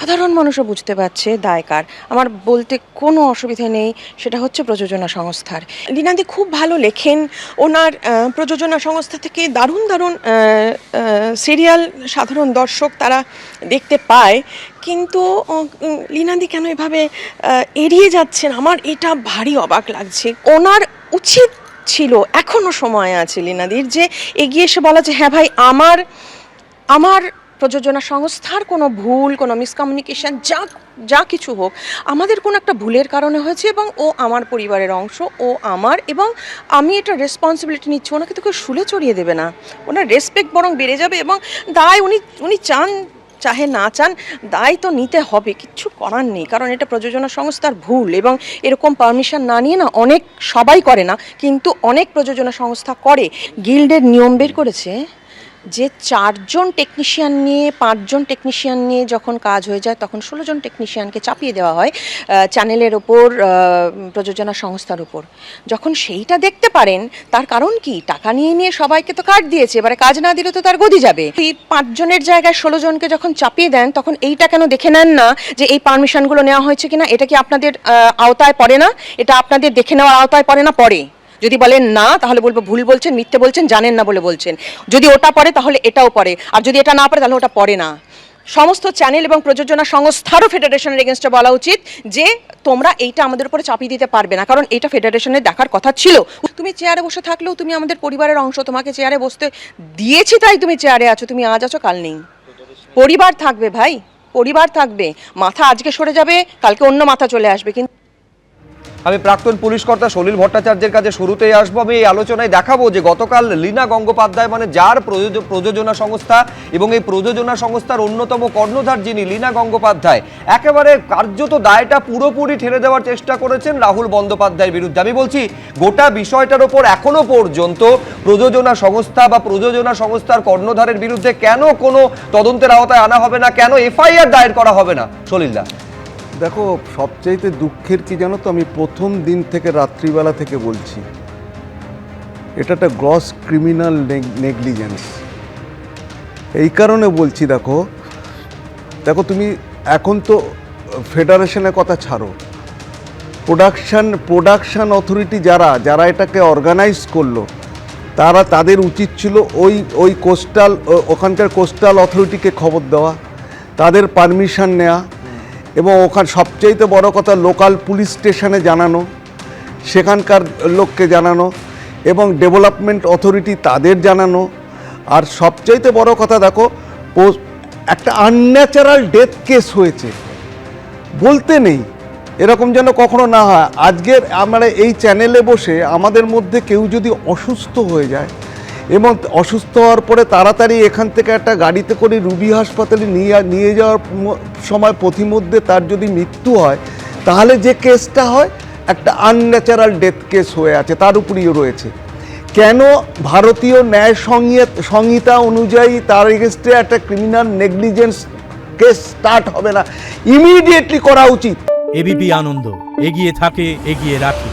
সাধারণ মানুষও বুঝতে পারছে দায় কার। আমার বলতে কোনো অসুবিধে নেই, সেটা হচ্ছে প্রযোজনা সংস্থার। লীনাদি খুব ভালো লেখেন। ওনার প্রযোজনা সংস্থা থেকে দারুণ দারুণ সিরিয়াল সাধারণ দর্শক তারা দেখতে পায়। কিন্তু লীনাদি কেন এভাবে এড়িয়ে যাচ্ছেন, আমার এটা ভারী অবাক লাগছে। ওনার উচিত ছিল, এখনও সময় আছে লীনাদির, যে এগিয়ে এসে বলা যে হ্যাঁ ভাই, আমার আমার প্রযোজনা সংস্থার কোনো ভুল, কোনো মিসকমিউনিকেশন, যা কিছু হোক, আমাদের কোনো একটা ভুলের কারণে হয়েছে এবং ও আমার পরিবারের অংশ, ও আমার, এবং আমি এটা রেসপন্সিবিলিটি নিচ্ছি। ওনাকে তো কেউ শুলে চড়িয়ে দেবে না, ওনার রেসপেক্ট বরং বেড়ে যাবে এবং দায় উনি চান চাহে না চান, দায় তো নিতে হবে, কিচ্ছু করার নেই। কারণ এটা প্রযোজনা সংস্থার ভুল, এবং এরকম পারমিশন না নিয়ে না অনেক, সবাই করে না কিন্তু অনেক প্রযোজনা সংস্থা করে। গিল্ডের নিয়ম বের করেছে যে 4 জন টেকনিশিয়ান নিয়ে, 5 জন টেকনিশিয়ান নিয়ে যখন কাজ হয়ে যায় তখন 16 জন টেকনিশিয়ানকে চাপিয়ে দেওয়া হয় চ্যানেলের ওপর, প্রযোজনা সংস্থার উপর। যখন সেইটা দেখতে পারেন, তার কারণ কি, টাকা নিয়ে নিয়ে সবাইকে তো কাট দিয়েছে, এবারে কাজ না দিলে তো তার গদি যাবে। এই 5 জনের জায়গায় 16 জনকে যখন চাপিয়ে দেন, তখন এইটা কেন দেখে নেন না যে এই পারমিশনগুলো নেওয়া হয়েছে কিনা, এটা কি আপনাদের আওতায় পড়ে না, এটা আপনাদের দেখে নেওয়ার আওতায় পড়ে না? পড়ে। যদি বলেন না, তাহলে বলবো ভুল বলছেন, মিথ্যে বলছেন, জানেন না বলে বলছেন। যদি ওটা পড়ে তাহলে এটাও পড়ে, আর যদি এটা না পড়ে তাহলে ওটা পড়ে না। সমস্ত চ্যানেল এবং প্রযোজনা সংস্থারও ফেডারেশনের এগেনস্টে বলা উচিত যে তোমরা এইটা আমাদের উপরে চাপিয়ে দিতে পারবে না, কারণ এটা ফেডারেশনের দেখার কথা ছিল। তুমি চেয়ারে বসে থাকলেও তুমি আমাদের পরিবারের অংশ, তোমাকে চেয়ারে বসতে দিয়েছি তাই তুমি চেয়ারে আছো, তুমি আজ আছো কাল নেই। পরিবার থাকবে ভাই, পরিবার থাকবে। মাথা আজকে সরে যাবে, কালকে অন্য মাথা চলে আসবে। কিন্তু আমি প্রাক্তন পুলিশ কর্তা সলিল ভট্টাচার্যের কাছে শুরুতেই আসবো। আমি এই আলোচনায় দেখাবো যে গতকাল লীনা গঙ্গোপাধ্যায়, মানে যার প্রযোজনা সংস্থা এবং এই প্রযোজনা সংস্থার অন্যতম কর্ণধার যিনি লীনা গঙ্গোপাধ্যায়, একেবারে কার্যত দায়টা পুরোপুরি ঠেলে দেওয়ার চেষ্টা করেছেন রাহুল বন্দ্যোপাধ্যায়ের বিরুদ্ধে। আমি বলছি গোটা বিষয়টার ওপর এখনো পর্যন্ত প্রযোজনা সংস্থা বা প্রযোজনা সংস্থার কর্ণধারের বিরুদ্ধে কেন কোনো তদন্তের আওতায় আনা হবে না, কেন এফআইআর দায়ের করা হবে না? সলিলদা, দেখো, সবচাইতে দুঃখের কি জানো তো, আমি প্রথম দিন থেকে রাত্রিবেলা থেকে বলছি, এটা একটা গ্রস ক্রিমিনাল নেগলিজেন্স। এই কারণে বলছি, দেখো তুমি এখন তো ফেডারেশনের কথা ছাড়ো, প্রোডাকশন অথরিটি যারা এটাকে অর্গানাইজ করলো, তাদের উচিত ছিল ওই ওখানকার কোস্টাল অথরিটিকে খবর দেওয়া, তাদের পারমিশন নেওয়া, এবং ওখানে সবচেয়ে বড় কথা লোকাল পুলিশ স্টেশনে জানানো, সেখানকার লোককে জানানো, এবং ডেভেলপমেন্ট অথরিটি তাদের জানানো। আর সবচাইতে বড় কথা, দেখো একটা আনন্যাচারাল ডেথ কেস হয়েছে, বলতে নেই, এরকম যেন কখনো না হয়। আজকের আমরা এই চ্যানেলে বসে আমাদের মধ্যে কেউ যদি অসুস্থ হয়ে যায় এবং অসুস্থ হওয়ার পরে তাড়াতাড়ি এখান থেকে একটা গাড়িতে করে রুবি হাসপাতালে নিয়ে যাওয়ার সময় পথিমধ্যে তার যদি মৃত্যু হয়, তাহলে যে কেসটা হয় একটা আনন্যাচারাল ডেথ কেস হয়ে আছে, তার উপরেও রয়েছে। কেন ভারতীয় ন্যায় সংহিতা অনুযায়ী তার এগেনস্টে একটা ক্রিমিনাল নেগলিজেন্স কেস স্টার্ট হবে না? ইমিডিয়েটলি করা উচিত। এবিপি আনন্দ, এগিয়ে থাকে, এগিয়ে রাখে।